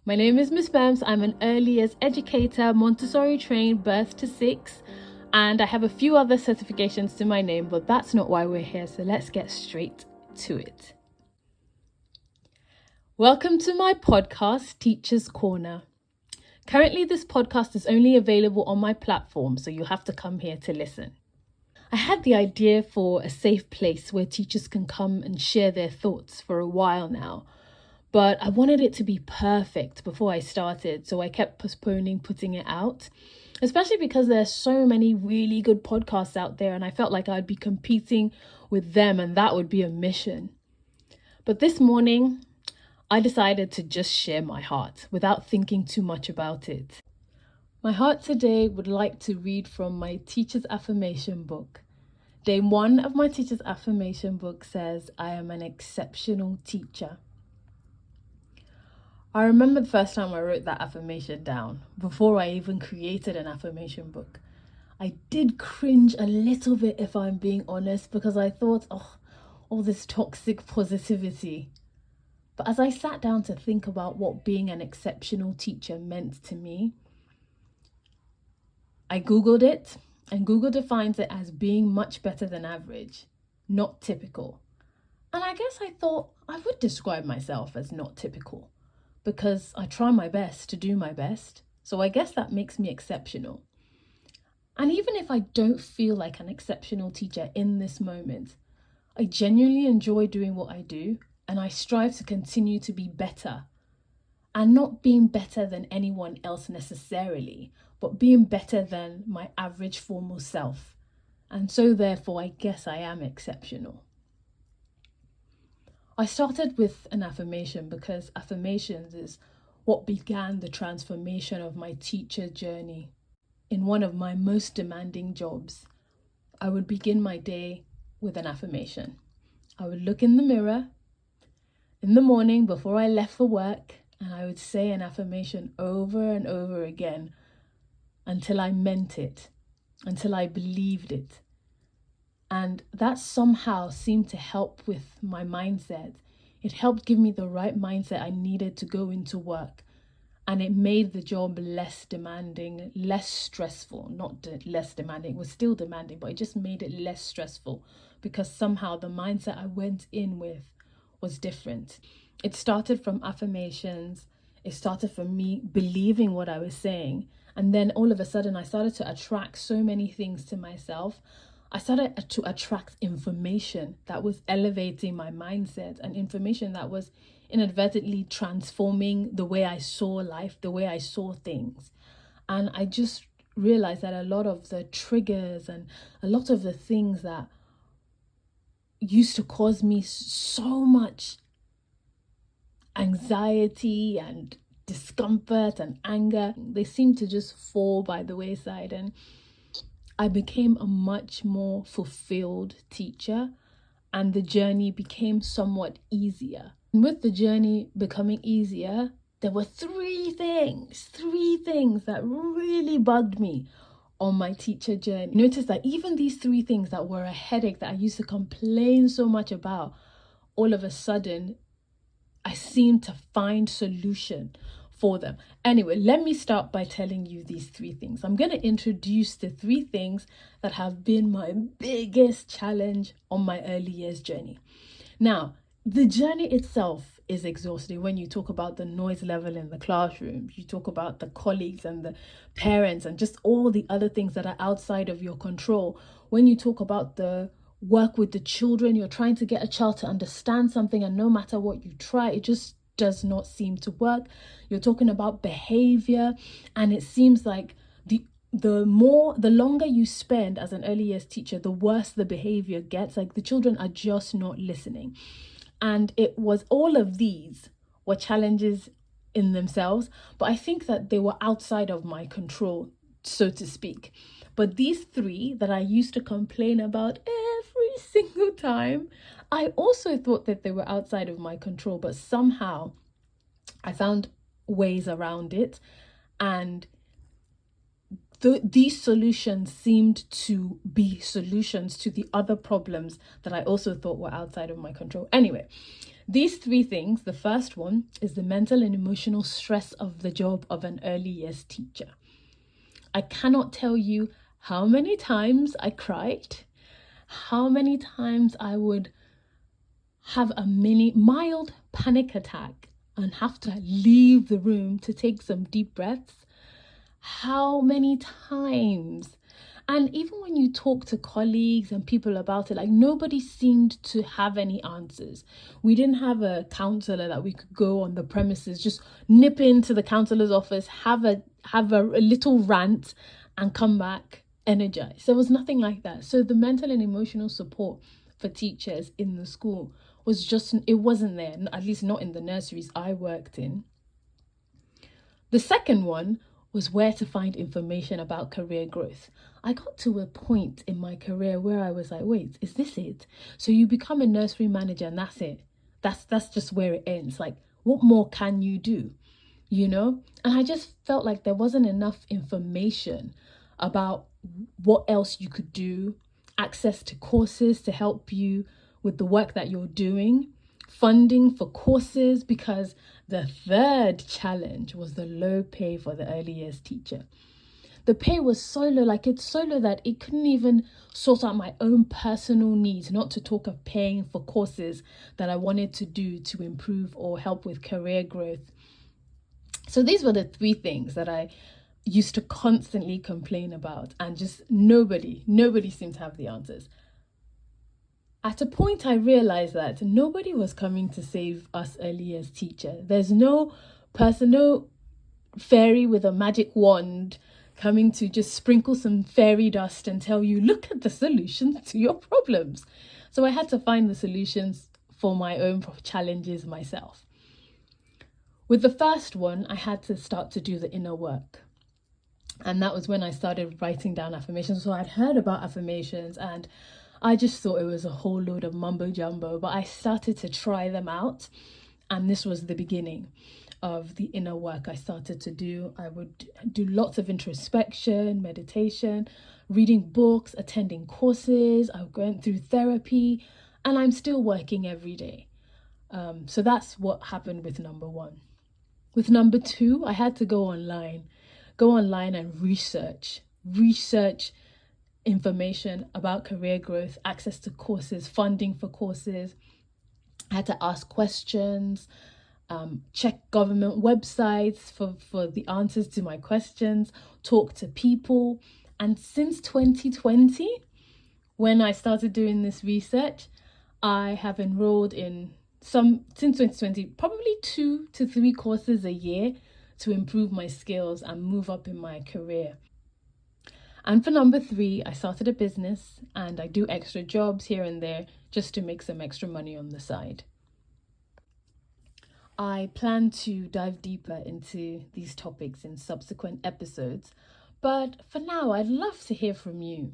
My name is Miss Mems. I'm an early years educator, Montessori trained, birth to 6, and I have a few other certifications to my name, but that's not why we're here, so let's get straight to it. Welcome to my podcast, Teacher's Corner. Currently, this podcast is only available on my platform, so you'll have to come here to listen. I had the idea for a safe place where teachers can come and share their thoughts for a while now, but I wanted it to be perfect before I started, so I kept postponing putting it out, especially because there's so many really good podcasts out there and I felt like I'd be competing with them and that would be a mission. But this morning, I decided to just share my heart without thinking too much about it. My heart today would like to read from my teacher's affirmation book. Day 1 of my teacher's affirmation book says, I am an exceptional teacher. I remember the first time I wrote that affirmation down, before I even created an affirmation book. I did cringe a little bit, if I'm being honest, because I thought, all this toxic positivity. But as I sat down to think about what being an exceptional teacher meant to me, I Googled it, and Google defines it as being much better than average, not typical. And I guess I thought I would describe myself as not typical, because I try my best to do my best. So I guess that makes me exceptional. And even if I don't feel like an exceptional teacher in this moment, I genuinely enjoy doing what I do, and I strive to continue to be better. And not being better than anyone else necessarily, but being better than my average formal self. And so therefore, I guess I am exceptional. I started with an affirmation because affirmations is what began the transformation of my teacher journey. In one of my most demanding jobs, I would begin my day with an affirmation. I would look in the mirror in the morning before I left for work, and I would say an affirmation over and over again until I meant it, until I believed it. And that somehow seemed to help with my mindset. It helped give me the right mindset I needed to go into work. And it made the job less demanding, less stressful. Not less demanding, it was still demanding, but it just made it less stressful because somehow the mindset I went in with was different. It started from affirmations. It started from me believing what I was saying. And then all of a sudden, I started to attract so many things to myself. I started to attract information that was elevating my mindset and information that was inadvertently transforming the way I saw life, the way I saw things. And I just realized that a lot of the triggers and a lot of the things that used to cause me so much anxiety and discomfort and anger, they seemed to just fall by the wayside, and I became a much more fulfilled teacher, and the journey became somewhat easier. And with the journey becoming easier, there were three things that really bugged me on my teacher journey. Notice that even these 3 things that were a headache that I used to complain so much about, all of a sudden, I seemed to find solution for them. Anyway, let me start by telling you these 3 things. I'm going to introduce the 3 things that have been my biggest challenge on my early years journey. Now, the journey itself is exhausting. When you talk about the noise level in the classroom, you talk about the colleagues and the parents and just all the other things that are outside of your control. When you talk about the work with the children, you're trying to get a child to understand something, and no matter what you try, it just does not seem to work. You're talking about behavior, and it seems like the longer you spend as an early years teacher, the worse the behavior gets. Like the children are just not listening. And it was all of these were challenges in themselves, but I think that they were outside of my control, so to speak. But these 3 that I used to complain about every single time, I also thought that they were outside of my control, but somehow I found ways around it. And these solutions seemed to be solutions to the other problems that I also thought were outside of my control. Anyway, These three things, the first one is the mental and emotional stress of the job of an early years teacher. I cannot tell you how many times I cried, how many times I would have a mild panic attack and have to leave the room to take some deep breaths. How many times? And even when you talk to colleagues and people about it, like nobody seemed to have any answers. We didn't have a counselor that we could go on the premises, just nip into the counselor's office, have a little rant and come back energized. There was nothing like that. So the mental and emotional support for teachers in the school it wasn't there, at least not in the nurseries I worked in. The second one was where to find information about career growth. I got to a point in my career where I was like, wait, is this it? So you become a nursery manager and that's it. That's just where it ends. Like, what more can you do? You know? And I just felt like there wasn't enough information about what else you could do, access to courses to help you with the work that you're doing, funding for courses, because the third challenge was the low pay for the early years teacher. The pay was so low, it's so low that it couldn't even sort out my own personal needs, not to talk of paying for courses that I wanted to do to improve or help with career growth. So these were the three things that I used to constantly complain about, and just nobody seemed to have the answers. At a point, I realized that nobody was coming to save us early years teacher. There's no fairy with a magic wand coming to just sprinkle some fairy dust and tell you, look at the solutions to your problems. So I had to find the solutions for my own challenges myself. With the first one, I had to start to do the inner work. And that was when I started writing down affirmations. So I'd heard about affirmations and I just thought it was a whole load of mumbo jumbo, but I started to try them out. And this was the beginning of the inner work I started to do. I would do lots of introspection, meditation, reading books, attending courses. I went through therapy, and I'm still working every day. So that's what happened with number one. With number two, I had to go online and research information about career growth, access to courses, funding for courses. I had to ask questions, check government websites for the answers to my questions, talk to people. And since 2020, when I started doing this research, I have enrolled in since 2020, probably 2 to 3 courses a year to improve my skills and move up in my career. And for number 3, I started a business and I do extra jobs here and there just to make some extra money on the side. I plan to dive deeper into these topics in subsequent episodes, but for now, I'd love to hear from you.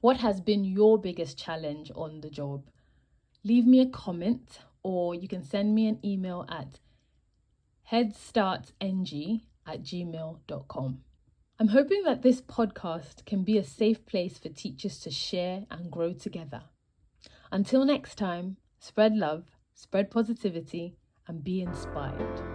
What has been your biggest challenge on the job? Leave me a comment, or you can send me an email at headstartng@gmail.com. I'm hoping that this podcast can be a safe place for teachers to share and grow together. Until next time, spread love, spread positivity, and be inspired.